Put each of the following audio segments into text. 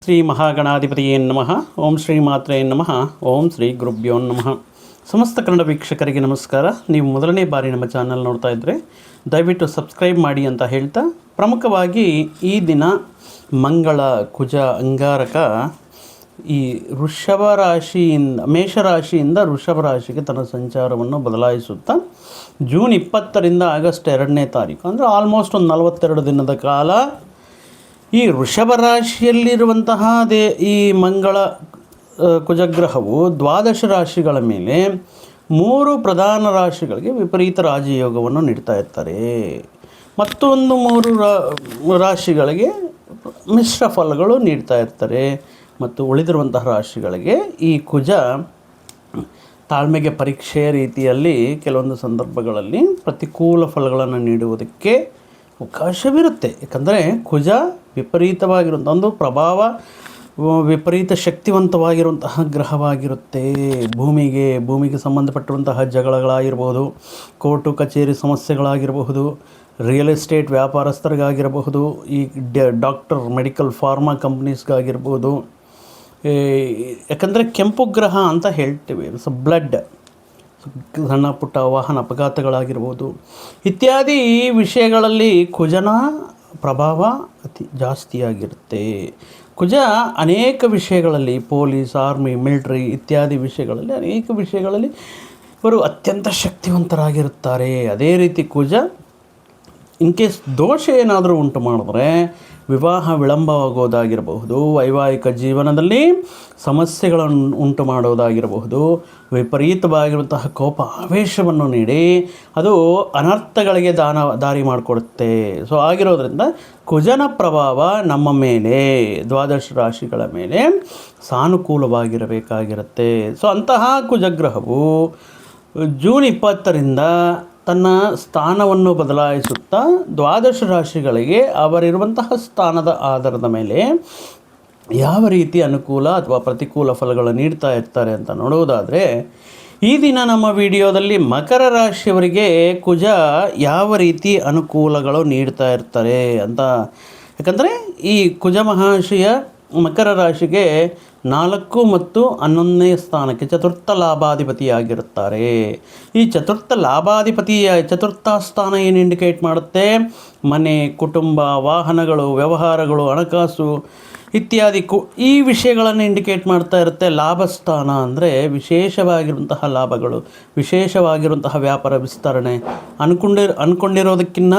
ಶ್ರೀ ಮಹಾಗಣಾಧಿಪತಿಯೇ ನಮಃ. ಓಂ ಶ್ರೀ ಮಾತ್ರೇ ನಮಃ. ಓಂ ಶ್ರೀ ಗುರುಭ್ಯೋ ನಮಃ. ಸಮಸ್ತ ಕನ್ನಡ ವೀಕ್ಷಕರಿಗೆ ನಮಸ್ಕಾರ. ನೀವು ಮೊದಲನೇ ಬಾರಿ ನಮ್ಮ ಚಾನಲ್ ನೋಡ್ತಾ ಇದ್ದರೆ ದಯವಿಟ್ಟು ಸಬ್ಸ್ಕ್ರೈಬ್ ಮಾಡಿ ಅಂತ ಹೇಳ್ತಾ, ಪ್ರಮುಖವಾಗಿ ಈ ದಿನ ಮಂಗಳ, ಕುಜ, ಅಂಗಾರಕ ಈ ವೃಷಭ ರಾಶಿಯಿಂದ ಮೇಷರಾಶಿಯಿಂದ ವೃಷಭ ರಾಶಿಗೆ ತನ್ನ ಸಂಚಾರವನ್ನು ಬದಲಾಯಿಸುತ್ತಾ ಜೂನ್ 20ರಿಂದ ಆಗಸ್ಟ್ 2ನೇ ತಾರೀಕು ಅಂದರೆ ಆಲ್ಮೋಸ್ಟ್ ಒಂದು 42 ದಿನದ ಕಾಲ ಈ ವೃಷಭ ರಾಶಿಯಲ್ಲಿರುವಂತಹ ಈ ಮಂಗಳ ಕುಜಗ್ರಹವು ದ್ವಾದಶ ರಾಶಿಗಳ ಮೇಲೆ 3 ಪ್ರಧಾನ ರಾಶಿಗಳಿಗೆ ವಿಪರೀತ ರಾಜಯೋಗವನ್ನು ನೀಡ್ತಾ ಇರ್ತಾರೆ. ಮತ್ತೊಂದು 3 ರಾಶಿಗಳಿಗೆ ಮಿಶ್ರ ಫಲಗಳು ನೀಡ್ತಾ ಇರ್ತಾರೆ. ಮತ್ತು ಉಳಿದಿರುವಂತಹ ರಾಶಿಗಳಿಗೆ ಈ ಕುಜ ತಾಳ್ಮೆಗೆ ಪರೀಕ್ಷೆಯ ರೀತಿಯಲ್ಲಿ ಕೆಲವೊಂದು ಸಂದರ್ಭಗಳಲ್ಲಿ ಪ್ರತಿಕೂಲ ಫಲಗಳನ್ನು ನೀಡುವುದಕ್ಕೆ ಅವಕಾಶವಿರುತ್ತೆ. ಯಾಕಂದರೆ ಕುಜ ವಿಪರೀತವಾಗಿರುವಂಥ ಒಂದು ಪ್ರಭಾವ, ವಿಪರೀತ ಶಕ್ತಿವಂತವಾಗಿರುವಂತಹ ಗ್ರಹವಾಗಿರುತ್ತೆ. ಭೂಮಿಗೆ ಸಂಬಂಧಪಟ್ಟಿರುವಂತಹ ಜಗಳಗಳಾಗಿರಬಹುದು, ಕೋರ್ಟು ಕಚೇರಿ ಸಮಸ್ಯೆಗಳಾಗಿರಬಹುದು, ರಿಯಲ್ ಎಸ್ಟೇಟ್ ವ್ಯಾಪಾರಸ್ಥರಿಗಾಗಿರಬಹುದು, ಈ ಡಾಕ್ಟರ್, ಮೆಡಿಕಲ್, ಫಾರ್ಮಾ ಕಂಪ್ನೀಸ್ಗಾಗಿರ್ಬೋದು. ಯಾಕಂದರೆ ಕೆಂಪು ಗ್ರಹ ಅಂತ ಹೇಳ್ತೀವಿ. ಬ್ಲಡ್, ಸಣ್ಣ ಪುಟ್ಟ ವಾಹನ ಅಪಘಾತಗಳಾಗಿರ್ಬೋದು ಇತ್ಯಾದಿ ವಿಷಯಗಳಲ್ಲಿ ಕುಜನ ಪ್ರಭಾವ ಅತಿ ಜಾಸ್ತಿಯಾಗಿರುತ್ತೆ. ಕುಜ ಅನೇಕ ವಿಷಯಗಳಲ್ಲಿ, ಪೊಲೀಸ್, ಆರ್ಮಿ, ಮಿಲಿಟ್ರಿ ಇತ್ಯಾದಿ ವಿಷಯಗಳಲ್ಲಿ ಅನೇಕ ವಿಷಯಗಳಲ್ಲಿ ಇವರು ಅತ್ಯಂತ ಶಕ್ತಿವಂತರಾಗಿರುತ್ತಾರೆ. ಅದೇ ರೀತಿ ಕುಜ ಇನ್ ಕೇಸ್ ದೋಷ ಏನಾದರೂ ಉಂಟು ಮಾಡಿದ್ರೆ ವಿವಾಹ ವಿಳಂಬವಾಗೋದಾಗಿರಬಹುದು, ವೈವಾಹಿಕ ಜೀವನದಲ್ಲಿ ಸಮಸ್ಯೆಗಳನ್ನು ಉಂಟು ಮಾಡೋದಾಗಿರಬಹುದು, ವಿಪರೀತವಾಗಿರುವಂತಹ ಕೋಪ ಆವೇಶವನ್ನು ನೀಡಿ ಅದು ಅನರ್ಥಗಳಿಗೆ ದಾರಿ ಮಾಡಿಕೊಡುತ್ತೆ. ಸೊ ಆಗಿರೋದ್ರಿಂದ ಕುಜನ ಪ್ರಭಾವ ನಮ್ಮ ಮೇಲೆ, ದ್ವಾದಶ ರಾಶಿಗಳ ಮೇಲೆ ಸಾನುಕೂಲವಾಗಿರಬೇಕಾಗಿರುತ್ತೆ. ಸೊ ಅಂತಹ ಕುಜಗ್ರಹವು ಜೂನ್ 20ರಿಂದ ತನ್ನ ಸ್ಥಾನವನ್ನು ಬದಲಾಯಿಸುತ್ತಾ ದ್ವಾದಶ ರಾಶಿಗಳಿಗೆ ಅವರಿರುವಂತಹ ಸ್ಥಾನದ ಆಧಾರದ ಮೇಲೆ ಯಾವ ರೀತಿ ಅನುಕೂಲ ಅಥವಾ ಪ್ರತಿಕೂಲ ಫಲಗಳು ನೀಡ್ತಾ ಇರ್ತಾರೆ ಅಂತ ನೋಡುವುದಾದರೆ, ಈ ದಿನ ನಮ್ಮ ವಿಡಿಯೋದಲ್ಲಿ ಮಕರ ರಾಶಿಯವರಿಗೆ ಕುಜ ಯಾವ ರೀತಿ ಅನುಕೂಲಗಳು ನೀಡ್ತಾ ಇರ್ತಾರೆ ಅಂತ. ಯಾಕಂದರೆ ಈ ಕುಜ ಮಹಾಶಯ ಮಕರ ರಾಶಿಗೆ 4 ಮತ್ತು 11ನೇ ಸ್ಥಾನಕ್ಕೆ ಚತುರ್ಥ ಲಾಭಾಧಿಪತಿಯಾಗಿರುತ್ತಾರೆ. ಈ ಚತುರ್ಥ ಸ್ಥಾನ ಏನು ಇಂಡಿಕೇಟ್ ಮಾಡುತ್ತೆ? ಮನೆ, ಕುಟುಂಬ, ವಾಹನಗಳು, ವ್ಯವಹಾರಗಳು, ಹಣಕಾಸು ಇತ್ಯಾದಿ ಈ ವಿಷಯಗಳನ್ನು ಇಂಡಿಕೇಟ್ ಮಾಡ್ತಾ ಇರುತ್ತೆ. ಲಾಭಸ್ಥಾನ ಅಂದರೆ ವಿಶೇಷವಾಗಿರುವಂತಹ ಲಾಭಗಳು, ವಿಶೇಷವಾಗಿರುವಂತಹ ವ್ಯಾಪಾರ ವಿಸ್ತರಣೆ, ಅಂದ್ಕೊಂಡಿರೋದಕ್ಕಿಂತ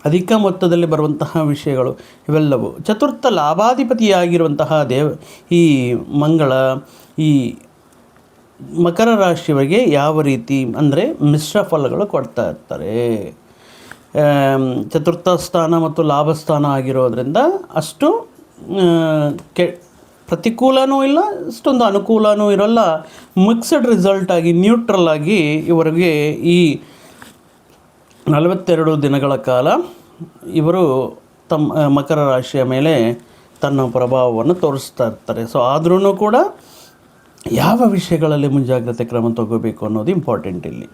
ಅಧಿಕ ಮೊತ್ತದಲ್ಲಿ ಬರುವಂತಹ ವಿಷಯಗಳು ಇವೆಲ್ಲವೂ. ಚತುರ್ಥ ಲಾಭಾಧಿಪತಿಯಾಗಿರುವಂತಹ ಈ ಮಂಗಳ ಈ ಮಕರ ರಾಶಿಯವರಿಗೆ ಯಾವ ರೀತಿ ಅಂದರೆ ಮಿಶ್ರ ಫಲಗಳು ಕೊಡ್ತಾ ಇರ್ತಾರೆ. ಚತುರ್ಥ ಸ್ಥಾನ ಮತ್ತು ಲಾಭಸ್ಥಾನ ಆಗಿರೋದ್ರಿಂದ ಅಷ್ಟು ಪ್ರತಿಕೂಲನೂ ಇಲ್ಲ, ಅಷ್ಟೊಂದು ಅನುಕೂಲನೂ ಇರೋಲ್ಲ. ಮಿಕ್ಸಡ್ ರಿಸಲ್ಟ್ ಆಗಿ, ನ್ಯೂಟ್ರಲ್ ಆಗಿ ಇವರಿಗೆ ಈ 42 ದಿನಗಳ ಕಾಲ ಇವರು ತಮ್ಮ ಮಕರ ರಾಶಿಯ ಮೇಲೆ ತನ್ನ ಪ್ರಭಾವವನ್ನು ತೋರಿಸ್ತಾ ಇರ್ತಾರೆ. ಸೊ ಆದ್ರೂ ಕೂಡ ಯಾವ ವಿಷಯಗಳಲ್ಲಿ ಮುಂಜಾಗ್ರತೆ ಕ್ರಮ ತಗೋಬೇಕು ಅನ್ನೋದು ಇಂಪಾರ್ಟೆಂಟ್. ಇಲ್ಲಿ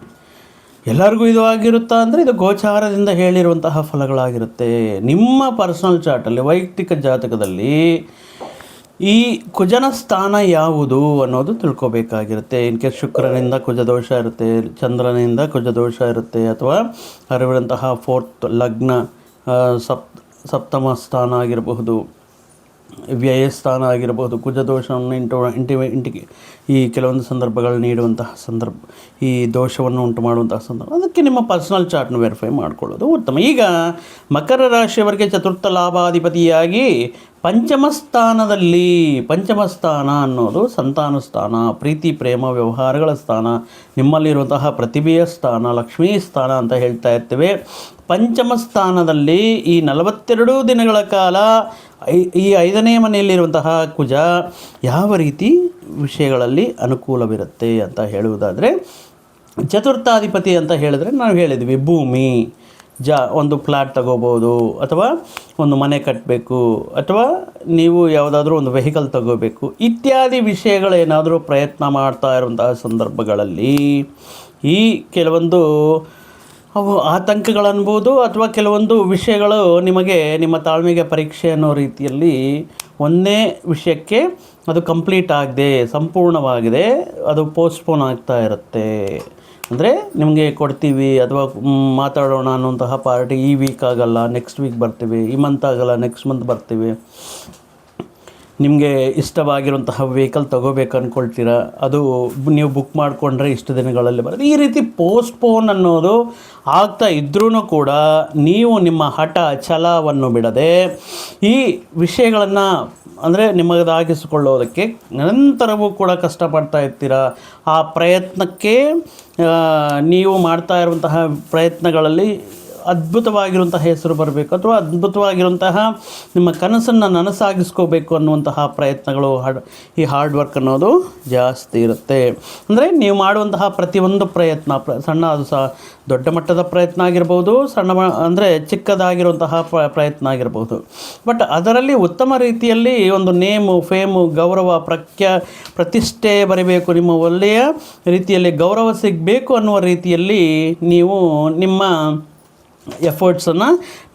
ಎಲ್ಲರಿಗೂ ಇದು ಆಗಿರುತ್ತಾ ಅಂದರೆ ಇದು ಗೋಚಾರದಿಂದ ಹೇಳಿರುವಂತಹ ಫಲಗಳಾಗಿರುತ್ತೆ. ನಿಮ್ಮ ಪರ್ಸನಲ್ ಚಾರ್ಟಲ್ಲಿ, ವೈಯಕ್ತಿಕ ಜಾತಕದಲ್ಲಿ ಈ ಕುಜನ ಸ್ಥಾನ ಯಾವುದು ಅನ್ನೋದು ತಿಳ್ಕೊಬೇಕಾಗಿರುತ್ತೆ. ಇನ್ ಕೇಸ್ ಶುಕ್ರನಿಂದ ಕುಜದೋಷ ಇರುತ್ತೆ, ಚಂದ್ರನಿಂದ ಕುಜದೋಷ ಇರುತ್ತೆ, ಅಥವಾ ಹರಿವಿರುವಂತಹ 4th ಲಗ್ನ, ಸಪ್ತಮ ಸ್ಥಾನ ಆಗಿರಬಹುದು, ವ್ಯಯಸ್ಥಾನ ಆಗಿರಬಹುದು. ಕುಜದೋಷವನ್ನು ಈ ಕೆಲವೊಂದು ಸಂದರ್ಭಗಳು ನೀಡುವಂತಹ ಈ ದೋಷವನ್ನು ಉಂಟು ಮಾಡುವಂತಹ ಸಂದರ್ಭ, ಅದಕ್ಕೆ ನಿಮ್ಮ ಪರ್ಸನಲ್ ಚಾರ್ಟ್ನ ವೆರಿಫೈ ಮಾಡಿಕೊಳ್ಳೋದು ಉತ್ತಮ. ಈಗ ಮಕರ ರಾಶಿಯವರಿಗೆ ಚತುರ್ಥ ಲಾಭಾಧಿಪತಿಯಾಗಿ ಪಂಚಮ ಸ್ಥಾನ ಅನ್ನೋದು ಸಂತಾನ ಸ್ಥಾನ, ಪ್ರೀತಿ, ಪ್ರೇಮ, ವ್ಯವಹಾರಗಳ ಸ್ಥಾನ, ನಿಮ್ಮಲ್ಲಿರುವಂತಹ ಪ್ರತಿಭೆಯ ಸ್ಥಾನ, ಲಕ್ಷ್ಮೀ ಸ್ಥಾನ ಅಂತ ಹೇಳ್ತಾ ಇರ್ತೇವೆ. ಪಂಚಮ ಸ್ಥಾನದಲ್ಲಿ ಈ 42 ದಿನಗಳ ಕಾಲ ಈ 5ನೇ ಮನೆಯಲ್ಲಿರುವಂತಹ ಕುಜ ಯಾವ ರೀತಿ ವಿಷಯಗಳಲ್ಲಿ ಅನುಕೂಲವಿರುತ್ತೆ ಅಂತ ಹೇಳುವುದಾದರೆ, ಚತುರ್ಥಾಧಿಪತಿ ಅಂತ ಹೇಳಿದ್ರೆ ನಾವು ಹೇಳಿದ್ವಿ ಭೂಮಿ, ಒಂದು ಫ್ಲ್ಯಾಟ್ ತಗೋಬೋದು, ಅಥವಾ ಒಂದು ಮನೆ ಕಟ್ಟಬೇಕು, ಅಥವಾ ನೀವು ಯಾವುದಾದ್ರೂ ಒಂದು ವೆಹಿಕಲ್ ತಗೋಬೇಕು ಇತ್ಯಾದಿ ವಿಷಯಗಳೇನಾದರೂ ಪ್ರಯತ್ನ ಮಾಡ್ತಾ ಇರುವಂತಹ ಸಂದರ್ಭಗಳಲ್ಲಿ ಈ ಕೆಲವೊಂದು ಅವು ಆತಂಕಗಳನ್ಬೋದು ಅಥವಾ ಕೆಲವೊಂದು ವಿಷಯಗಳು ನಿಮಗೆ ನಿಮ್ಮ ತಾಳ್ಮೆಗೆ ಪರೀಕ್ಷೆ ಅನ್ನೋ ರೀತಿಯಲ್ಲಿ ಒಂದೇ ವಿಷಯಕ್ಕೆ ಅದು ಕಂಪ್ಲೀಟ್ ಆಗದೆ ಸಂಪೂರ್ಣವಾಗಿದೆ ಅದು ಪೋಸ್ಟ್ಪೋನ್ ಆಗ್ತಾ ಇರುತ್ತೆ. ಅಂದರೆ ನಿಮಗೆ ಕೊಡ್ತೀವಿ ಅಥವಾ ಮಾತಾಡೋಣ ಅನ್ನುವಂತಹ ಪಾರ್ಟಿ ಈ ವೀಕ್ ಆಗಲ್ಲ, ನೆಕ್ಸ್ಟ್ ವೀಕ್ ಬರ್ತೀವಿ, ಈ ಮಂತ್ ಆಗಲ್ಲ, ನೆಕ್ಸ್ಟ್ ಮಂತ್ ಬರ್ತೀವಿ. ನಿಮಗೆ ಇಷ್ಟವಾಗಿರುವಂತಹ ವೆಹಿಕಲ್ ತೊಗೋಬೇಕು ಅಂದ್ಕೊಳ್ತೀರ, ಅದು ನೀವು ಬುಕ್ ಮಾಡಿಕೊಂಡ್ರೆ ಇಷ್ಟು ದಿನಗಳಲ್ಲಿ ಬರುತ್ತೆ. ಈ ರೀತಿ ಪೋಸ್ಟ್ಪೋನ್ ಅನ್ನೋದು ಆಗ್ತಾ ಇದ್ರೂ ಕೂಡ ನೀವು ನಿಮ್ಮ ಹಠ ಛಲವನ್ನು ಬಿಡದೆ ಈ ವಿಷಯಗಳನ್ನು ಅಂದರೆ ನಿಮ್ಮದಾಗಿಸಿಕೊಳ್ಳೋದಕ್ಕೆ ನಿರಂತರವೂ ಕೂಡ ಕಷ್ಟಪಡ್ತಾ ಇರ್ತೀರ. ಆ ಪ್ರಯತ್ನಕ್ಕೆ ನೀವು ಮಾಡ್ತಾ ಇರುವಂತಹ ಪ್ರಯತ್ನಗಳಲ್ಲಿ ಅದ್ಭುತವಾಗಿರುವಂತಹ ಹೆಸರು ಬರಬೇಕು ಅಥವಾ ಅದ್ಭುತವಾಗಿರುವಂತಹ ನಿಮ್ಮ ಕನಸನ್ನು ನನಸಾಗಿಸ್ಕೋಬೇಕು ಅನ್ನುವಂತಹ ಪ್ರಯತ್ನಗಳು ಈ ಹಾರ್ಡ್ ವರ್ಕ್ ಅನ್ನೋದು ಜಾಸ್ತಿ ಇರುತ್ತೆ. ಅಂದರೆ ನೀವು ಮಾಡುವಂತಹ ಪ್ರತಿಯೊಂದು ಪ್ರಯತ್ನ ಸಣ್ಣ ಅದು ಸಹ ದೊಡ್ಡ ಮಟ್ಟದ ಪ್ರಯತ್ನ ಆಗಿರ್ಬೋದು, ಅಂದರೆ ಚಿಕ್ಕದಾಗಿರುವಂತಹ ಪ್ರಯತ್ನ ಆಗಿರ್ಬೋದು. ಬಟ್ ಅದರಲ್ಲಿ ಉತ್ತಮ ರೀತಿಯಲ್ಲಿ ಒಂದು ನೇಮು ಫೇಮು ಗೌರವ ಪ್ರತಿಷ್ಠೆ ಬರಬೇಕು, ನಿಮ್ಮ ಒಳ್ಳೆಯ ರೀತಿಯಲ್ಲಿ ಗೌರವ ಸಿಗಬೇಕು ಅನ್ನುವ ರೀತಿಯಲ್ಲಿ ನೀವು ನಿಮ್ಮ ಎಫರ್ಟ್ಸನ್ನು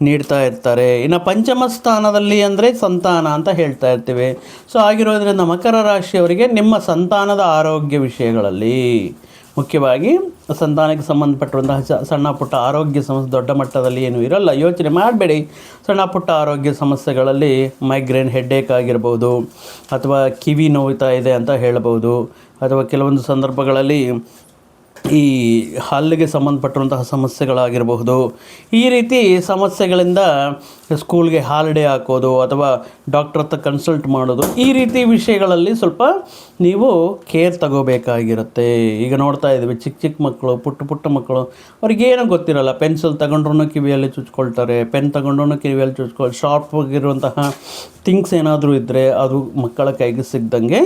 ನೀಡ್ತಾ ಇರ್ತಾರೆ. ಇನ್ನು ಪಂಚಮ ಸ್ಥಾನದಲ್ಲಿ ಅಂದರೆ ಸಂತಾನ ಅಂತ ಹೇಳ್ತಾ ಇರ್ತೀವಿ. ಸೊ ಆಗಿರೋದ್ರಿಂದ ಮಕರ ರಾಶಿಯವರಿಗೆ ನಿಮ್ಮ ಸಂತಾನದ ಆರೋಗ್ಯ ವಿಷಯಗಳಲ್ಲಿ ಮುಖ್ಯವಾಗಿ ಸಂತಾನಕ್ಕೆ ಸಂಬಂಧಪಟ್ಟಿರುವಂತಹ ಸಣ್ಣ ಪುಟ್ಟ ಆರೋಗ್ಯ ಸಮಸ್ಯೆ ದೊಡ್ಡ ಮಟ್ಟದಲ್ಲಿ ಏನೂ ಇರಲ್ಲ, ಯೋಚನೆ ಮಾಡಬೇಡಿ. ಸಣ್ಣ ಪುಟ್ಟ ಆರೋಗ್ಯ ಸಮಸ್ಯೆಗಳಲ್ಲಿ ಮೈಗ್ರೇನ್ ಹೆಡ್ಡೇಕ್ ಆಗಿರ್ಬೋದು, ಅಥವಾ ಕಿವಿ ನೋಯ್ತಾ ಇದೆ ಅಂತ ಹೇಳ್ಬೋದು, ಅಥವಾ ಕೆಲವೊಂದು ಸಂದರ್ಭಗಳಲ್ಲಿ ಈ ಹಲ್ಲಿಗೆ ಸಂಬಂಧಪಟ್ಟಿರುವಂತಹ ಸಮಸ್ಯೆಗಳಾಗಿರಬಹುದು. ಈ ರೀತಿ ಸಮಸ್ಯೆಗಳಿಂದ ಸ್ಕೂಲ್ಗೆ ಹಾಲಿಡೇ ಹಾಕೋದು ಅಥವಾ ಡಾಕ್ಟ್ರ್ ಹತ್ರ ಕನ್ಸಲ್ಟ್ ಮಾಡೋದು, ಈ ರೀತಿ ವಿಷಯಗಳಲ್ಲಿ ಸ್ವಲ್ಪ ನೀವು ಕೇರ್ ತಗೋಬೇಕಾಗಿರುತ್ತೆ. ಈಗ ನೋಡ್ತಾ ಇದ್ದೀವಿ ಚಿಕ್ಕ ಮಕ್ಕಳು, ಪುಟ್ಟ ಮಕ್ಕಳು, ಅವ್ರಿಗೇನೋ ಗೊತ್ತಿರಲ್ಲ, ಪೆನ್ಸಿಲ್ ತಗೊಂಡ್ರೂ ಕಿವಿಯಲ್ಲಿ ಚುಚ್ಕೊಳ್ತಾರೆ, ಪೆನ್ ತಗೊಂಡ್ರೂ ಕಿವಿಯಲ್ಲಿ ಶಾರ್ಪ್ ಆಗಿರುವಂತಹ ಥಿಂಗ್ಸ್ ಏನಾದರೂ ಇದ್ದರೆ ಅದು ಮಕ್ಕಳ ಕೈಗೆ ಸಿಗ್ದಂಗೆ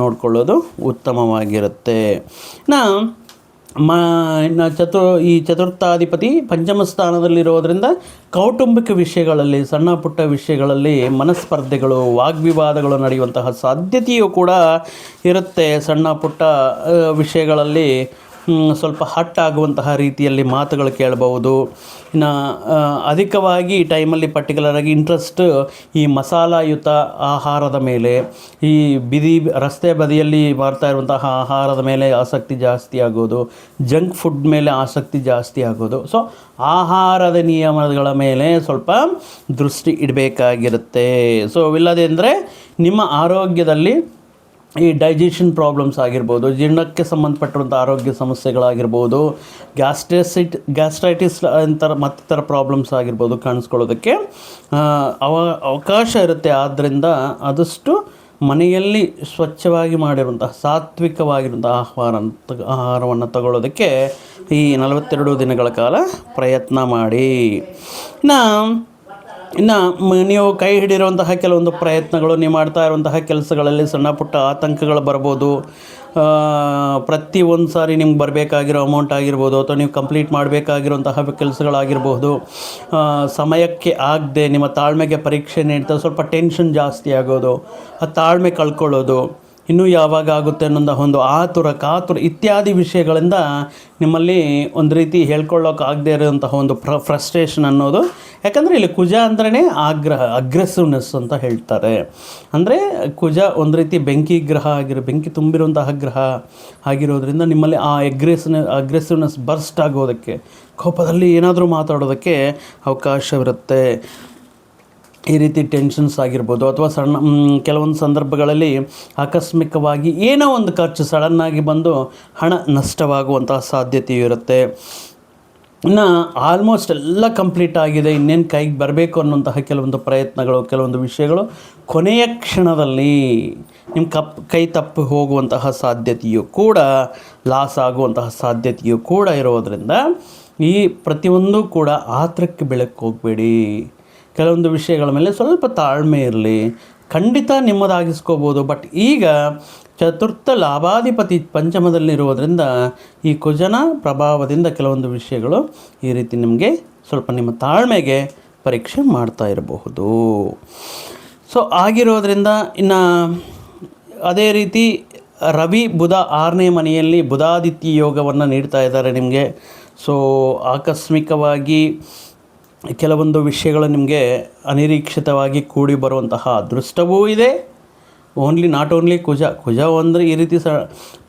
ನೋಡ್ಕೊಳ್ಳೋದು ಉತ್ತಮವಾಗಿರುತ್ತೆ. ಇನ್ನು ಈ ಚತುರ್ಥಾಧಿಪತಿ ಪಂಚಮ ಸ್ಥಾನದಲ್ಲಿರೋದರಿಂದ ಕೌಟುಂಬಿಕ ವಿಷಯಗಳಲ್ಲಿ ಸಣ್ಣ ಪುಟ್ಟ ವಿಷಯಗಳಲ್ಲಿ ಮನಸ್ಪರ್ಧೆಗಳು, ವಾಗ್ವಿವಾದಗಳು ನಡೆಯುವಂತಹ ಸಾಧ್ಯತೆಯೂ ಕೂಡ ಇರುತ್ತೆ. ಸಣ್ಣ ಪುಟ್ಟ ವಿಷಯಗಳಲ್ಲಿ ಸ್ವಲ್ಪ ಹಟ್ಟಾಗುವಂತಹ ರೀತಿಯಲ್ಲಿ ಮಾತುಗಳು ಕೇಳಬಹುದು. ಇನ್ನು ಅಧಿಕವಾಗಿ ಈ ಟೈಮಲ್ಲಿ ಪರ್ಟಿಕ್ಯುಲರಾಗಿ ಇಂಟ್ರೆಸ್ಟ್ ಈ ಮಸಾಲಾಯುತ ಆಹಾರದ ಮೇಲೆ, ಈ ರಸ್ತೆ ಬದಿಯಲ್ಲಿ ಮಾಡ್ತಾ ಇರುವಂತಹ ಆಹಾರದ ಮೇಲೆ ಆಸಕ್ತಿ ಜಾಸ್ತಿ ಆಗೋದು, ಜಂಕ್ ಫುಡ್ ಮೇಲೆ ಆಸಕ್ತಿ ಜಾಸ್ತಿ ಆಗೋದು. ಸೊ ಆಹಾರದ ನಿಯಮಗಳ ಮೇಲೆ ಸ್ವಲ್ಪ ದೃಷ್ಟಿ ಇಡಬೇಕಾಗಿರುತ್ತೆ. ಸೊ ಇಲ್ಲದೆ ಅಂದರೆ ನಿಮ್ಮ ಆರೋಗ್ಯದಲ್ಲಿ ಈ ಡೈಜೆಷನ್ ಪ್ರಾಬ್ಲಮ್ಸ್ ಆಗಿರ್ಬೋದು, ಜೀರ್ಣಕ್ಕೆ ಸಂಬಂಧಪಟ್ಟಿರುವಂಥ ಆರೋಗ್ಯ ಸಮಸ್ಯೆಗಳಾಗಿರ್ಬೋದು, ಗ್ಯಾಸ್ಟ್ರೈಟಿಸ್ ಮತ್ತಿತರ ಪ್ರಾಬ್ಲಮ್ಸ್ ಆಗಿರ್ಬೋದು ಕಾಣಿಸ್ಕೊಳ್ಳೋದಕ್ಕೆ ಅವಕಾಶ ಇರುತ್ತೆ. ಆದ್ದರಿಂದ ಆದಷ್ಟು ಮನೆಯಲ್ಲಿ ಸ್ವಚ್ಛವಾಗಿ ಮಾಡಿರುವಂತಹ ಸಾತ್ವಿಕವಾಗಿರುವಂಥ ಆಹಾರವನ್ನು ತಗೊಳ್ಳೋದಕ್ಕೆ ಈ 42 ದಿನಗಳ ಕಾಲ ಪ್ರಯತ್ನ ಮಾಡಿ. ಇನ್ನು ನೀವು ಕೈ ಹಿಡಿರುವಂತಹ ಕೆಲವೊಂದು ಪ್ರಯತ್ನಗಳು, ನೀವು ಮಾಡ್ತಾ ಇರುವಂತಹ ಕೆಲಸಗಳಲ್ಲಿ ಸಣ್ಣ ಪುಟ್ಟ ಆತಂಕಗಳು ಬರ್ಬೋದು. ಪ್ರತಿ ಒಂದು ಸಾರಿ ನಿಮ್ಗೆ ಬರಬೇಕಾಗಿರೋ ಅಮೌಂಟ್ ಆಗಿರ್ಬೋದು, ಅಥವಾ ನೀವು ಕಂಪ್ಲೀಟ್ ಮಾಡಬೇಕಾಗಿರುವಂತಹ ಕೆಲಸಗಳಾಗಿರ್ಬೋದು, ಸಮಯಕ್ಕೆ ಆಗದೆ ನಿಮ್ಮ ತಾಳ್ಮೆಗೆ ಪರೀಕ್ಷೆ ನೀಡ್ತಾ ಸ್ವಲ್ಪ ಟೆನ್ಷನ್ ಜಾಸ್ತಿ ಆಗೋದು, ಆ ತಾಳ್ಮೆ ಕಳ್ಕೊಳ್ಳೋದು, ಇನ್ನೂ ಯಾವಾಗ ಆಗುತ್ತೆ ಅನ್ನೋ ಒಂದು ಕಾತುರ ಇತ್ಯಾದಿ ವಿಷಯಗಳಿಂದ ನಿಮ್ಮಲ್ಲಿ ಒಂದು ರೀತಿ ಹೇಳ್ಕೊಳ್ಳೋಕ್ಕಾಗದೇ ಇರೋಂತಹ ಒಂದು ಫ್ರಸ್ಟ್ರೇಷನ್ ಅನ್ನೋದು. ಯಾಕಂದರೆ ಇಲ್ಲಿ ಕುಜ ಅಂದ್ರೇ ಅಗ್ರೆಸಿವ್ನೆಸ್ ಅಂತ ಹೇಳ್ತಾರೆ. ಅಂದರೆ ಕುಜ ಒಂದು ರೀತಿ ಬೆಂಕಿ ತುಂಬಿರುವಂತಹ ಗ್ರಹ ಆಗಿರೋದ್ರಿಂದ ನಿಮ್ಮಲ್ಲಿ ಆ ಅಗ್ರೆಸಿವ್ನೆಸ್ ಬರ್ಸ್ಟ್ ಆಗೋದಕ್ಕೆ, ಕೋಪದಲ್ಲಿ ಏನಾದರೂ ಮಾತಾಡೋದಕ್ಕೆ ಅವಕಾಶವಿರುತ್ತೆ. ಈ ರೀತಿ ಟೆನ್ಷನ್ಸ್ ಆಗಿರ್ಬೋದು, ಅಥವಾ ಕೆಲವೊಂದು ಸಂದರ್ಭಗಳಲ್ಲಿ ಆಕಸ್ಮಿಕವಾಗಿ ಏನೋ ಒಂದು ಖರ್ಚು ಸಡನ್ನಾಗಿ ಬಂದು ಹಣ ನಷ್ಟವಾಗುವಂತಹ ಸಾಧ್ಯತೆಯೂ ಇರುತ್ತೆ. ಇನ್ನು ಆಲ್ಮೋಸ್ಟ್ ಎಲ್ಲ ಕಂಪ್ಲೀಟ್ ಆಗಿದೆ, ಇನ್ನೇನು ಕೈಗೆ ಬರಬೇಕು ಅನ್ನುವಂತಹ ಕೆಲವೊಂದು ಪ್ರಯತ್ನಗಳು, ಕೆಲವೊಂದು ವಿಷಯಗಳು ಕೊನೆಯ ಕ್ಷಣದಲ್ಲಿ ನಿಮ್ಮ ಕೈ ತಪ್ಪಿ ಹೋಗುವಂತಹ ಸಾಧ್ಯತೆಯೂ ಕೂಡ, ಲಾಸ್ ಆಗುವಂತಹ ಸಾಧ್ಯತೆಯೂ ಕೂಡ ಇರೋದರಿಂದ ಈ ಪ್ರತಿಯೊಂದು ಕೂಡ ಆತುರಕ್ಕೆ ಬೀಳಕ್ಕೆ ಹೋಗಬೇಡಿ. ಕೆಲವೊಂದು ವಿಷಯಗಳ ಮೇಲೆ ಸ್ವಲ್ಪ ತಾಳ್ಮೆ ಇರಲಿ, ಖಂಡಿತ ನಿಮ್ಮದಾಗಿಸ್ಕೋಬೋದು. ಬಟ್ ಈಗ ಚತುರ್ಥ ಲಾಭಾಧಿಪತಿ ಪಂಚಮದಲ್ಲಿರುವುದರಿಂದ ಈ ಕುಜನ ಪ್ರಭಾವದಿಂದ ಕೆಲವೊಂದು ವಿಷಯಗಳು ಈ ರೀತಿ ನಿಮಗೆ ಸ್ವಲ್ಪ ನಿಮ್ಮ ತಾಳ್ಮೆಗೆ ಪರೀಕ್ಷೆ ಮಾಡ್ತಾ ಇರಬಹುದು. ಸೊ ಆಗಿರೋದ್ರಿಂದ ಇನ್ನು ಅದೇ ರೀತಿ ರವಿ ಬುಧ 6ನೇ ಮನೆಯಲ್ಲಿ ಬುಧಾದಿತ್ಯ ಯೋಗವನ್ನು ನೀಡ್ತಾ ಇದ್ದಾರೆ ನಿಮಗೆ. ಸೊ ಆಕಸ್ಮಿಕವಾಗಿ ಕೆಲವೊಂದು ವಿಷಯಗಳು ನಿಮಗೆ ಅನಿರೀಕ್ಷಿತವಾಗಿ ಕೂಡಿ ಬರುವಂತಹ ಅದೃಷ್ಟವೂ ಇದೆ. ನಾಟ್ ಓನ್ಲಿ ಕುಜ ಅಂದರೆ ಈ ರೀತಿ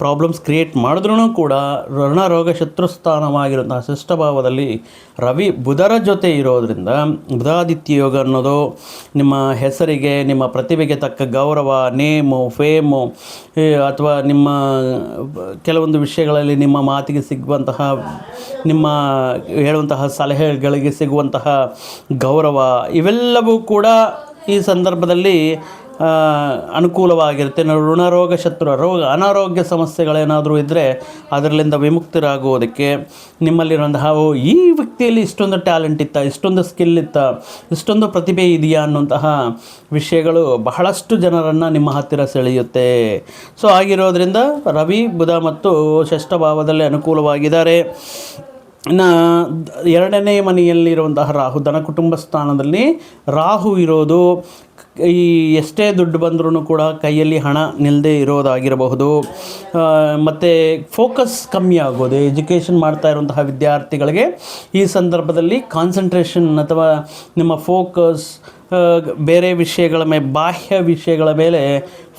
ಪ್ರಾಬ್ಲಮ್ಸ್ ಕ್ರಿಯೇಟ್ ಮಾಡಿದ್ರೂ ಕೂಡ ಋಣರೋಗ ಶತ್ರುಸ್ಥಾನವಾಗಿರುವಂತಹ ಶಿಷ್ಟಭಾವದಲ್ಲಿ ರವಿ ಬುಧರ ಜೊತೆ ಇರೋದರಿಂದ ಬುಧಾದಿತ್ಯ ಯೋಗ ಅನ್ನೋದು ನಿಮ್ಮ ಹೆಸರಿಗೆ, ನಿಮ್ಮ ಪ್ರತಿಭೆಗೆ ತಕ್ಕ ಗೌರವ, ನೇಮು, ಫೇಮು, ಅಥವಾ ನಿಮ್ಮ ಕೆಲವೊಂದು ವಿಷಯಗಳಲ್ಲಿ ನಿಮ್ಮ ಮಾತಿಗೆ ಸಿಗುವಂತಹ, ನಿಮ್ಮ ಹೇಳುವಂತಹ ಸಲಹೆಗಳಿಗೆ ಸಿಗುವಂತಹ ಗೌರವ, ಇವೆಲ್ಲವೂ ಕೂಡ ಈ ಸಂದರ್ಭದಲ್ಲಿ ಅನುಕೂಲವಾಗಿರುತ್ತೆ. ಋಣರೋಗ ಅನಾರೋಗ್ಯ ಸಮಸ್ಯೆಗಳೇನಾದರೂ ಇದ್ದರೆ ಅದರಲ್ಲಿಂದ ವಿಮುಕ್ತರಾಗುವುದಕ್ಕೆ, ನಿಮ್ಮಲ್ಲಿರುವಂತಹ ಈ ವ್ಯಕ್ತಿಯಲ್ಲಿ ಇಷ್ಟೊಂದು ಟ್ಯಾಲೆಂಟ್ ಇತ್ತ, ಇಷ್ಟೊಂದು ಸ್ಕಿಲ್ ಇತ್ತ, ಇಷ್ಟೊಂದು ಪ್ರತಿಭೆ ಇದೆಯಾ ಅನ್ನುವಂತಹ ವಿಷಯಗಳು ಬಹಳಷ್ಟು ಜನರನ್ನು ನಿಮ್ಮ ಹತ್ತಿರ ಸೆಳೆಯುತ್ತೆ. ಸೊ ಆಗಿರೋದ್ರಿಂದ ರವಿ, ಬುಧ ಮತ್ತು ಷಷ್ಠಭಾವದಲ್ಲಿ ಅನುಕೂಲವಾಗಿದ್ದಾರೆ. ಇನ್ನು 2ನೇ ಮನೆಯಲ್ಲಿರುವಂತಹ ರಾಹು, ಧನ ಕುಟುಂಬ ಸ್ಥಾನದಲ್ಲಿ ರಾಹು ಇರೋದು ಈ ಎಷ್ಟೇ ದುಡ್ಡು ಬಂದ್ರೂ ಕೂಡ ಕೈಯಲ್ಲಿ ಹಣ ನಿಲ್ಲದೆ ಇರೋದಾಗಿರಬಹುದು. ಮತ್ತು ಫೋಕಸ್ ಕಮ್ಮಿ ಆಗೋದು. ಎಜುಕೇಷನ್ ಮಾಡ್ತಾ ಇರುವಂತಹ ವಿದ್ಯಾರ್ಥಿಗಳಿಗೆ ಈ ಸಂದರ್ಭದಲ್ಲಿ ಕಾನ್ಸಂಟ್ರೇಷನ್ ಅಥವಾ ನಿಮ್ಮ ಫೋಕಸ್ ಬೇರೆ ವಿಷಯಗಳ ಮೇಲೆ, ಬಾಹ್ಯ ವಿಷಯಗಳ ಮೇಲೆ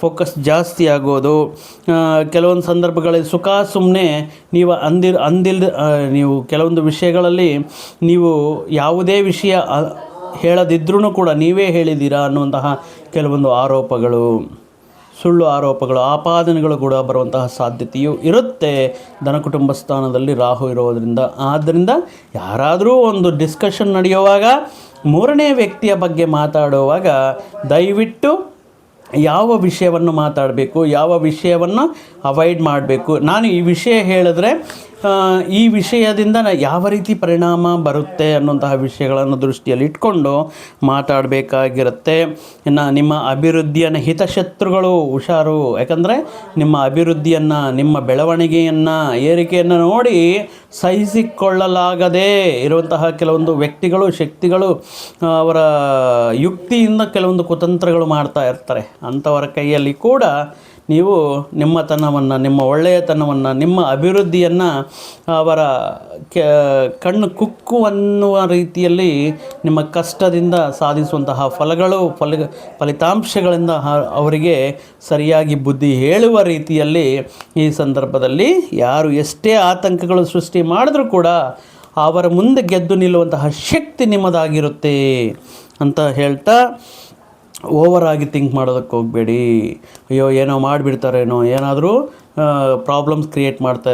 ಫೋಕಸ್ ಜಾಸ್ತಿ ಆಗೋದು. ಕೆಲವೊಂದು ಸಂದರ್ಭಗಳಲ್ಲಿ ಸುಮ್ಮನೆ ನೀವು ನೀವು ಕೆಲವೊಂದು ವಿಷಯಗಳಲ್ಲಿ ನೀವು ಯಾವುದೇ ವಿಷಯ ಹೇಳದಿದ್ರೂ ಕೂಡ ನೀವೇ ಹೇಳಿದ್ದೀರಾ ಅನ್ನುವಂತಹ ಕೆಲವೊಂದು ಆರೋಪಗಳು, ಸುಳ್ಳು ಆರೋಪಗಳು, ಆಪಾದನೆಗಳು ಕೂಡ ಬರುವಂತಹ ಸಾಧ್ಯತೆಯೂ ಇರುತ್ತೆ ಧನ ಕುಟುಂಬ ಸ್ಥಾನದಲ್ಲಿ ರಾಹು ಇರೋದರಿಂದ. ಆದ್ದರಿಂದ ಯಾರಾದರೂ ಒಂದು ಡಿಸ್ಕಷನ್ ನಡೆಯುವಾಗ, 3ನೇ ವ್ಯಕ್ತಿಯ ಬಗ್ಗೆ ಮಾತಾಡುವಾಗ ದಯವಿಟ್ಟು ಯಾವ ವಿಷಯವನ್ನು ಮಾತಾಡಬೇಕು, ಯಾವ ವಿಷಯವನ್ನು ಅವಾಯ್ಡ್ ಮಾಡಬೇಕು, ನಾನು ಈ ವಿಷಯ ಹೇಳಿದ್ರೆ ಈ ವಿಷಯದಿಂದ ಯಾವ ರೀತಿ ಪರಿಣಾಮ ಬರುತ್ತೆ ಅನ್ನುವಂತಹ ವಿಷಯಗಳನ್ನು ದೃಷ್ಟಿಯಲ್ಲಿ ಇಟ್ಕೊಂಡು ಮಾತಾಡಬೇಕಾಗಿರುತ್ತೆ. ಇನ್ನು ನಿಮ್ಮ ಅಭಿವೃದ್ಧಿಯನ್ನು ಹಿತಶತ್ರುಗಳು ಹುಷಾರು. ಯಾಕಂದರೆ ನಿಮ್ಮ ಅಭಿವೃದ್ಧಿಯನ್ನು, ನಿಮ್ಮ ಬೆಳವಣಿಗೆಯನ್ನು, ಏರಿಕೆಯನ್ನು ನೋಡಿ ಸಹಿಸಿಕೊಳ್ಳಲಾಗದೇ ಇರುವಂತಹ ಕೆಲವೊಂದು ವ್ಯಕ್ತಿಗಳು, ಶಕ್ತಿಗಳು ಅವರ ಯುಕ್ತಿಯಿಂದ ಕೆಲವೊಂದು ಕುತಂತ್ರಗಳು ಮಾಡ್ತಾ ಇರ್ತಾರೆ. ಅಂಥವರ ಕೈಯಲ್ಲಿ ಕೂಡ ನೀವು ನಿಮ್ಮತನವನ್ನು, ನಿಮ್ಮ ಒಳ್ಳೆಯತನವನ್ನು, ನಿಮ್ಮ ಅಭಿವೃದ್ಧಿಯನ್ನು ಅವರ ಕಣ್ಣು ಕುಕ್ಕುವನ್ನುವ ರೀತಿಯಲ್ಲಿ ನಿಮ್ಮ ಕಷ್ಟದಿಂದ ಸಾಧಿಸುವಂತಹ ಫಲಿತಾಂಶಗಳಿಂದ ಅವರಿಗೆ ಸರಿಯಾಗಿ ಬುದ್ಧಿ ಹೇಳುವ ರೀತಿಯಲ್ಲಿ ಈ ಸಂದರ್ಭದಲ್ಲಿ ಯಾರು ಎಷ್ಟೇ ಆತಂಕಗಳು ಸೃಷ್ಟಿ ಮಾಡಿದ್ರೂ ಕೂಡ ಅವರ ಮುಂದೆ ಗೆದ್ದು ನಿಲ್ಲುವಂತಹ ಶಕ್ತಿ ನಿಮ್ಮದಾಗಿರುತ್ತೆ ಅಂತ ಹೇಳ್ತಾ, ಓವರಾಗಿ ಥಿಂಕ್ ಮಾಡೋದಕ್ಕೆ ಹೋಗಬೇಡಿ. ಅಯ್ಯೋ ಏನೋ ಮಾಡಿಬಿಡ್ತಾರೇನೋ, ಏನಾದರೂ ಪ್ರಾಬ್ಲಮ್ಸ್ ಕ್ರಿಯೇಟ್ ಮಾಡ್ತಾ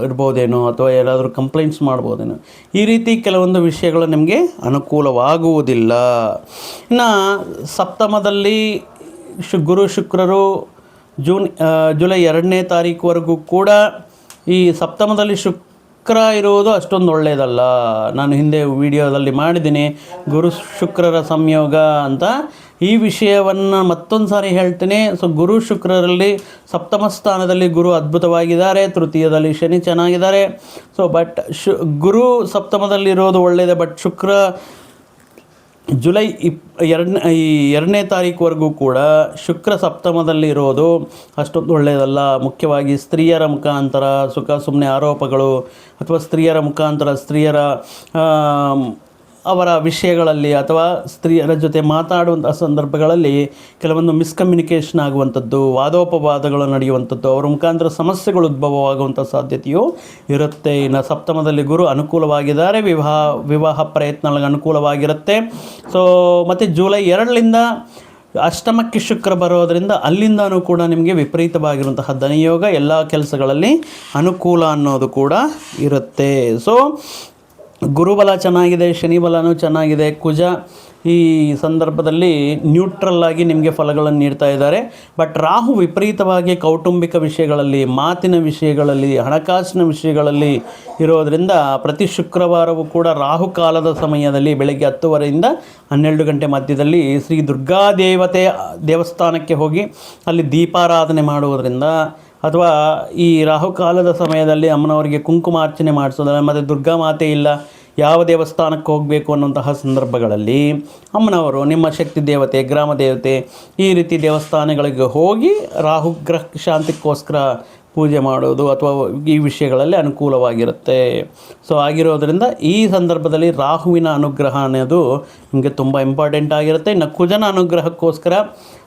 ಇರ್ಬೋದೇನೋ, ಅಥವಾ ಏನಾದರೂ ಕಂಪ್ಲೇಂಟ್ಸ್ ಮಾಡ್ಬೋದೇನೋ, ಈ ರೀತಿ ಕೆಲವೊಂದು ವಿಷಯಗಳು ನಿಮಗೆ ಅನುಕೂಲವಾಗುವುದಿಲ್ಲ. ಇನ್ನು ಸಪ್ತಮದಲ್ಲಿ ಗುರು ಶುಕ್ರರು ಜುಲೈ 2ನೇ ತಾರೀಕುವರೆಗೂ ಕೂಡ ಈ ಸಪ್ತಮದಲ್ಲಿ ಶುಕ್ರ ಇರುವುದು ಅಷ್ಟೊಂದು ಒಳ್ಳೆಯದಲ್ಲ. ನಾನು ಹಿಂದೆ ವಿಡಿಯೋದಲ್ಲಿ ಮಾಡಿದ್ದೀನಿ ಗುರು ಶುಕ್ರರ ಸಂಯೋಗ ಅಂತ. ಈ ವಿಷಯವನ್ನು ಮತ್ತೊಂದು ಸಾರಿ ಹೇಳ್ತೀನಿ. ಸೊ ಗುರು ಶುಕ್ರರಲ್ಲಿ ಸಪ್ತಮ ಸ್ಥಾನದಲ್ಲಿ ಗುರು ಅದ್ಭುತವಾಗಿದ್ದಾರೆ, ತೃತೀಯದಲ್ಲಿ ಶನಿ ಚೆನ್ನಾಗಿದ್ದಾರೆ. ಸೊ ಬಟ್ ಗುರು ಸಪ್ತಮದಲ್ಲಿರೋದು ಒಳ್ಳೆಯದೇ, ಬಟ್ ಶುಕ್ರ ಜುಲೈ 2ನೇ ತಾರೀಕುವರೆಗೂ ಕೂಡ ಶುಕ್ರ ಸಪ್ತಮದಲ್ಲಿ ಇರೋದು ಅಷ್ಟೊಂದು ಒಳ್ಳೆಯದಲ್ಲ. ಮುಖ್ಯವಾಗಿ ಸ್ತ್ರೀಯರ ಮುಖಾಂತರ ಸುಮ್ಮನೆ ಆರೋಪಗಳು, ಅಥವಾ ಸ್ತ್ರೀಯರ ಮುಖಾಂತರ ಸ್ತ್ರೀಯರ ಅವರ ವಿಷಯಗಳಲ್ಲಿ ಅಥವಾ ಸ್ತ್ರೀಯರ ಜೊತೆ ಮಾತಾಡುವಂಥ ಸಂದರ್ಭಗಳಲ್ಲಿ ಕೆಲವೊಂದು ಮಿಸ್ಕಮ್ಯುನಿಕೇಷನ್ ಆಗುವಂಥದ್ದು, ವಾದೋಪವಾದಗಳು ನಡೆಯುವಂಥದ್ದು, ಅವರ ಮುಖಾಂತರ ಸಮಸ್ಯೆಗಳು ಉದ್ಭವವಾಗುವಂಥ ಸಾಧ್ಯತೆಯು ಇರುತ್ತೆ. ಇನ್ನು ಸಪ್ತಮದಲ್ಲಿ ಗುರು ಅನುಕೂಲವಾಗಿದ್ದಾರೆ, ವಿವಾಹ ಪ್ರಯತ್ನಗಳಿಗೆ ಅನುಕೂಲವಾಗಿರುತ್ತೆ. ಸೊ ಮತ್ತು ಜುಲೈ 2ರಿಂದ ಅಷ್ಟಮಕ್ಕೆ ಶುಕ್ರ ಬರೋದರಿಂದ ಅಲ್ಲಿಂದನೂ ಕೂಡ ನಿಮಗೆ ವಿಪರೀತವಾಗಿರುವಂತಹ ಧನಯೋಗ, ಎಲ್ಲ ಕೆಲಸಗಳಲ್ಲಿ ಅನುಕೂಲ ಅನ್ನೋದು ಕೂಡ ಇರುತ್ತೆ. ಸೊ ಗುರುಬಲ ಚೆನ್ನಾಗಿದೆ, ಶನಿ ಬಲನೂ ಚೆನ್ನಾಗಿದೆ. ಕುಜ ಈ ಸಂದರ್ಭದಲ್ಲಿ ನ್ಯೂಟ್ರಲ್ ಆಗಿ ನಿಮಗೆ ಫಲಗಳನ್ನು ನೀಡ್ತಾ ಇದ್ದಾರೆ. ಬಟ್ ರಾಹು ವಿಪರೀತವಾಗಿ ಕೌಟುಂಬಿಕ ವಿಷಯಗಳಲ್ಲಿ, ಮಾತಿನ ವಿಷಯಗಳಲ್ಲಿ, ಹಣಕಾಸಿನ ವಿಷಯಗಳಲ್ಲಿ ಇರೋದರಿಂದ ಪ್ರತಿ ಶುಕ್ರವಾರವೂ ಕೂಡ ರಾಹುಕಾಲದ ಸಮಯದಲ್ಲಿ ಬೆಳಗ್ಗೆ 10:30ರಿಂದ 12 ಗಂಟೆ ಮಧ್ಯದಲ್ಲಿ ಶ್ರೀ ದುರ್ಗಾ ದೇವಸ್ಥಾನಕ್ಕೆ ಹೋಗಿ ಅಲ್ಲಿ ದೀಪಾರಾಧನೆ ಮಾಡುವುದರಿಂದ, ಅಥವಾ ಈ ರಾಹುಕಾಲದ ಸಮಯದಲ್ಲಿ ಅಮ್ಮನವರಿಗೆ ಕುಂಕುಮಾರ್ಚನೆ ಮಾಡಿಸೋದ್ರಿಂದ, ಮತ್ತು ದುರ್ಗಾ ಮಾತೆ ಇಲ್ಲ ಯಾವ ದೇವಸ್ಥಾನಕ್ಕೆ ಹೋಗಬೇಕು ಅನ್ನುವಂತಹ ಸಂದರ್ಭಗಳಲ್ಲಿ ಅಮ್ಮನವರು, ನಿಮ್ಮ ಶಕ್ತಿ ದೇವತೆ, ಗ್ರಾಮ ದೇವತೆ, ಈ ರೀತಿ ದೇವಸ್ಥಾನಗಳಿಗೆ ಹೋಗಿ ರಾಹುಗ್ರಹ ಶಾಂತಿಗೋಸ್ಕರ ಪೂಜೆ ಮಾಡೋದು ಅಥವಾ ಈ ವಿಷಯಗಳಲ್ಲಿ ಅನುಕೂಲವಾಗಿರುತ್ತೆ. ಸೊ ಆಗಿರೋದ್ರಿಂದ ಈ ಸಂದರ್ಭದಲ್ಲಿ ರಾಹುವಿನ ಅನುಗ್ರಹ ಅನ್ನೋದು ನಿಮಗೆ ತುಂಬ ಇಂಪಾರ್ಟೆಂಟ್ ಆಗಿರುತ್ತೆ. ಇನ್ನು ಕುಜನ ಅನುಗ್ರಹಕ್ಕೋಸ್ಕರ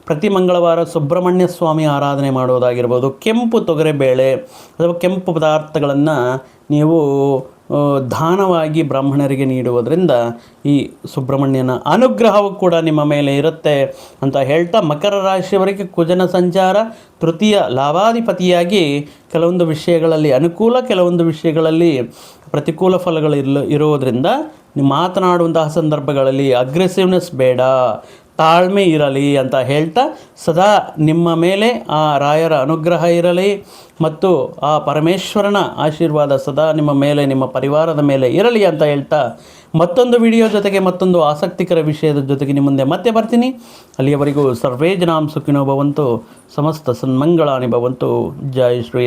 ಪ್ರತಿ ಮಂಗಳವಾರ ಸುಬ್ರಹ್ಮಣ್ಯ ಸ್ವಾಮಿ ಆರಾಧನೆ ಮಾಡೋದಾಗಿರ್ಬೋದು, ಕೆಂಪು ತೊಗರೆಬೇಳೆ ಅಥವಾ ಕೆಂಪು ಪದಾರ್ಥಗಳನ್ನು ನೀವು ದಾನವಾಗಿ ಬ್ರಾಹ್ಮಣರಿಗೆ ನೀಡುವುದರಿಂದ ಈ ಸುಬ್ರಹ್ಮಣ್ಯನ ಅನುಗ್ರಹವು ಕೂಡ ನಿಮ್ಮ ಮೇಲೆ ಇರುತ್ತೆ ಅಂತ ಹೇಳ್ತಾ, ಮಕರ ರಾಶಿಯವರಿಗೆ ಕುಜನ ಸಂಚಾರ ತೃತೀಯ ಲಾಭಾಧಿಪತಿಯಾಗಿ ಕೆಲವೊಂದು ವಿಷಯಗಳಲ್ಲಿ ಅನುಕೂಲ, ಕೆಲವೊಂದು ವಿಷಯಗಳಲ್ಲಿ ಪ್ರತಿಕೂಲ ಫಲಗಳು ಇರೋದರಿಂದ ನೀವು ಮಾತನಾಡುವಂತಹ ಸಂದರ್ಭಗಳಲ್ಲಿ ಅಗ್ರೆಸಿವ್ನೆಸ್ ಬೇಡ, ತಾಳ್ಮೆ ಇರಲಿ ಅಂತ ಹೇಳ್ತಾ, ಸದಾ ನಿಮ್ಮ ಮೇಲೆ ಆ ರಾಯರ ಅನುಗ್ರಹ ಇರಲಿ ಮತ್ತು ಆ ಪರಮೇಶ್ವರನ ಆಶೀರ್ವಾದ ಸದಾ ನಿಮ್ಮ ಮೇಲೆ, ನಿಮ್ಮ ಪರಿವಾರದ ಮೇಲೆ ಇರಲಿ ಅಂತ ಹೇಳ್ತಾ, ಮತ್ತೊಂದು ವಿಡಿಯೋ ಜೊತೆಗೆ ಮತ್ತೊಂದು ಆಸಕ್ತಿಕರ ವಿಷಯದ ಜೊತೆಗೆ ನಿಮ್ಮ ಮುಂದೆ ಮತ್ತೆ ಬರ್ತೀನಿ. ಅಲ್ಲಿಯವರೆಗೂ ಸರ್ವೇ ಜನಾಂ ಸುಖಿನೋ ಭವಂತು, ಸಮಸ್ತ ಸನ್ಮಂಗಳಾನಿ ಭವಂತು. ಜೈ ಶ್ರೀ